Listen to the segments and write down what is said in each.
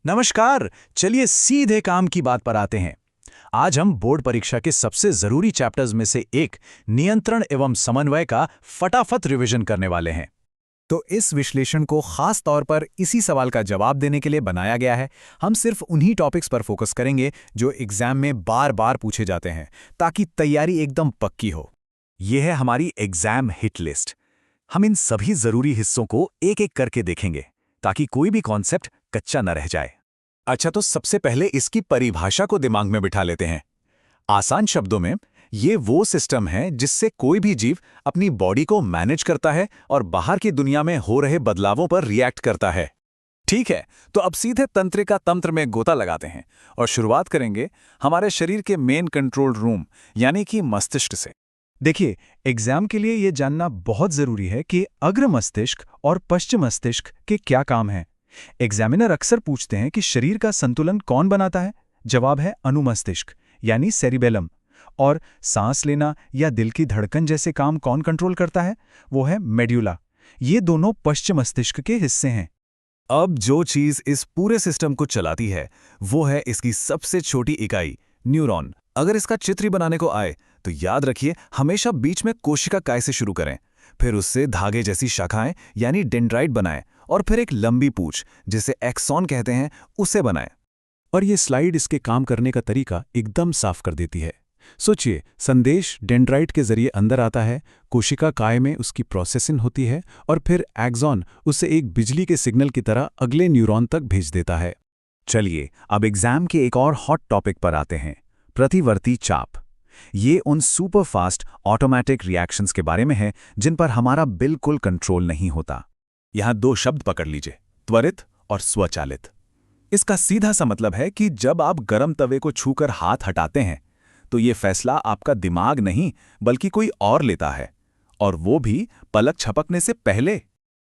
नमस्कार। चलिए सीधे काम की बात पर आते हैं। आज हम बोर्ड परीक्षा के सबसे जरूरी चैप्टर्स में से एक नियंत्रण एवं समन्वय का फटाफट रिवीजन करने वाले हैं। तो इस विश्लेषण को खास तौर पर इसी सवाल का जवाब देने के लिए बनाया गया है। हम सिर्फ उन्हीं टॉपिक्स पर फोकस करेंगे जो एग्जाम में बार बार पूछे जाते हैं, ताकि तैयारी एकदम पक्की हो। यह है हमारी एग्जाम हिट लिस्ट। हम इन सभी जरूरी हिस्सों को एक एक करके देखेंगे ताकि कोई भी कॉन्सेप्ट कच्चा न रह जाए। अच्छा, तो सबसे पहले इसकी परिभाषा को दिमाग में बिठा लेते हैं। आसान शब्दों में, ये वो सिस्टम है जिससे कोई भी जीव अपनी बॉडी को मैनेज करता है और बाहर की दुनिया में हो रहे बदलावों पर रिएक्ट करता है। ठीक है, तो अब सीधे तंत्रिका तंत्र में गोता लगाते हैं और शुरुआत करेंगे हमारे शरीर के मेन कंट्रोल रूम यानी कि मस्तिष्क से। देखिए, एग्जाम के लिए यह जानना बहुत जरूरी है कि अग्र मस्तिष्क और पश्च मस्तिष्क के क्या काम हैं। एग्जामिनर अक्सर पूछते हैं कि शरीर का संतुलन कौन बनाता है। जवाब है अनुमस्तिष्क यानी सेरिबेलम। और सांस लेना या दिल की धड़कन जैसे काम कौन कंट्रोल करता है, वो है मेड्यूला। ये दोनों पश्चिम मस्तिष्क के हिस्से हैं। अब जो चीज इस पूरे सिस्टम को चलाती है वो है इसकी सबसे छोटी इकाई, न्यूरॉन। अगर इसका चित्र बनाने को आए तो याद रखिए, हमेशा बीच में कोशिका काय से शुरू करें, फिर उससे धागे जैसी शाखाएं यानी डेंड्राइट बनाएं, और फिर एक लंबी पूंछ जिसे एक्सॉन कहते हैं उसे बनाएं। और ये स्लाइड इसके काम करने का तरीका एकदम साफ कर देती है। सोचिए, संदेश डेंड्राइट के जरिए अंदर आता है, कोशिका काय में उसकी प्रोसेसिंग होती है और फिर एक्सॉन उसे एक बिजली के सिग्नल की तरह अगले न्यूरॉन तक भेज देता है। चलिए अब एग्जाम के एक और हॉट टॉपिक पर आते हैं, प्रतिवर्ती चाप। ये उन सुपरफास्ट ऑटोमेटिक रिएक्शंस के बारे में है जिन पर हमारा बिल्कुल कंट्रोल नहीं होता। यहां दो शब्द पकड़ लीजिए, त्वरित और स्वचालित। इसका सीधा सा मतलब है कि जब आप गर्म तवे को छूकर हाथ हटाते हैं तो ये फैसला आपका दिमाग नहीं बल्कि कोई और लेता है, और वो भी पलक झपकने से पहले।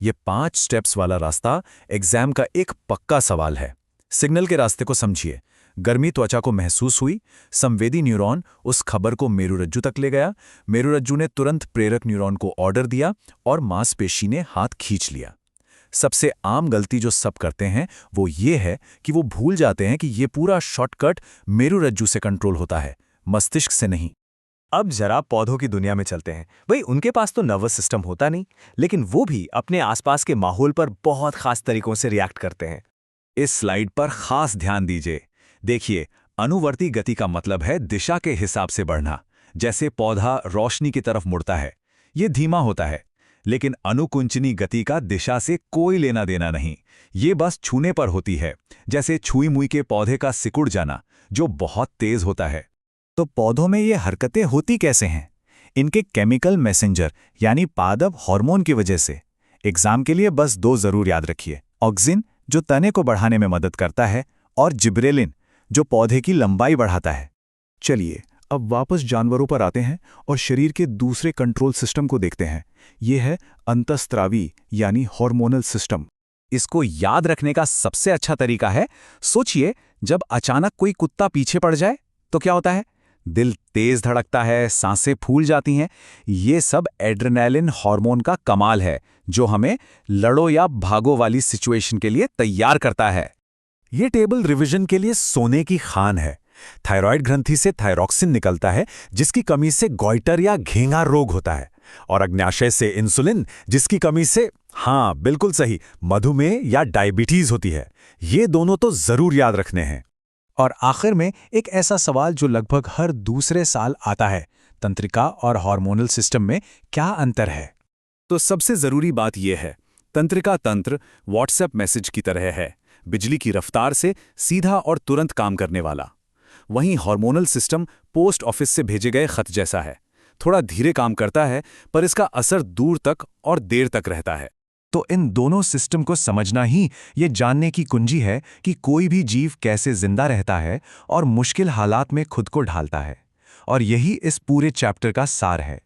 ये 5 स्टेप्स वाला रास्ता एग्जाम का एक पक्का सवाल है। सिग्नल के रास्ते को समझिए। गर्मी त्वचा को महसूस हुई, संवेदी न्यूरॉन उस खबर को मेरुरज्जु तक ले गया, मेरुरज्जु ने तुरंत प्रेरक न्यूरॉन को ऑर्डर दिया और मांसपेशी ने हाथ खींच लिया। सबसे आम गलती जो सब करते हैं वो ये है कि वो भूल जाते हैं कि ये पूरा शॉर्टकट मेरुरज्जु से कंट्रोल होता है, मस्तिष्क से नहीं। अब जरा पौधों की दुनिया में चलते हैं। भाई, उनके पास तो नर्वस सिस्टम होता नहीं, लेकिन वो भी अपने आसपास के माहौल पर बहुत खास तरीकों से रिएक्ट करते हैं। इस स्लाइड पर खास ध्यान दीजिए। देखिए, अनुवर्ती गति का मतलब है दिशा के हिसाब से बढ़ना। जैसे पौधा रोशनी की तरफ मुड़ता है, ये धीमा होता है, लेकिन अनुकुंचनी गति का दिशा से कोई लेना देना नहीं, ये बस छूने पर होती है। जैसे छुई मुई के पौधे का सिकुड़ जाना, जो बहुत तेज होता है। तो पौधों में ये हरकतें होती कैसे हैं? इनके केमिकल मैसेंजर यानी पादप हार्मोन की वजह से। एग्जाम के लिए बस 2 जरूर याद रखिए, ऑक्सिन जो तने को बढ़ाने में मदद करता है और जिब्रेलिन जो पौधे की लंबाई बढ़ाता है। चलिए अब वापस जानवरों पर आते हैं और शरीर के दूसरे कंट्रोल सिस्टम को देखते हैं। यह है अंतःस्त्रावी यानी हार्मोनल सिस्टम। इसको याद रखने का सबसे अच्छा तरीका है, सोचिए जब अचानक कोई कुत्ता पीछे पड़ जाए तो क्या होता है? दिल तेज धड़कता है, सांसें फूल जाती हैं। ये सब एड्रेनालिन हार्मोन का कमाल है जो हमें लड़ो या भागो वाली सिचुएशन के लिए तैयार करता है। ये टेबल रिवीजन के लिए सोने की खान है। थायराइड ग्रंथि से थायरॉक्सिन निकलता है जिसकी कमी से गॉइटर या घेंगा रोग होता है, और अग्न्याशय से इंसुलिन जिसकी कमी से, हाँ बिल्कुल सही, मधुमेह या डायबिटीज होती है। ये दोनों तो जरूर याद रखने हैं। और आखिर में एक ऐसा सवाल जो लगभग हर दूसरे साल आता है, तंत्रिका और हार्मोनल सिस्टम में क्या अंतर है? तो सबसे जरूरी बात यह है, तंत्रिका तंत्र व्हाट्सएप मैसेज की तरह है, बिजली की रफ्तार से सीधा और तुरंत काम करने वाला। वहीं हार्मोनल सिस्टम पोस्ट ऑफिस से भेजे गए खत जैसा है, थोड़ा धीरे काम करता है पर इसका असर दूर तक और देर तक रहता है। तो इन दोनों सिस्टम को समझना ही ये जानने की कुंजी है कि कोई भी जीव कैसे जिंदा रहता है और मुश्किल हालात में खुद को ढालता है। और यही इस पूरे चैप्टर का सार है।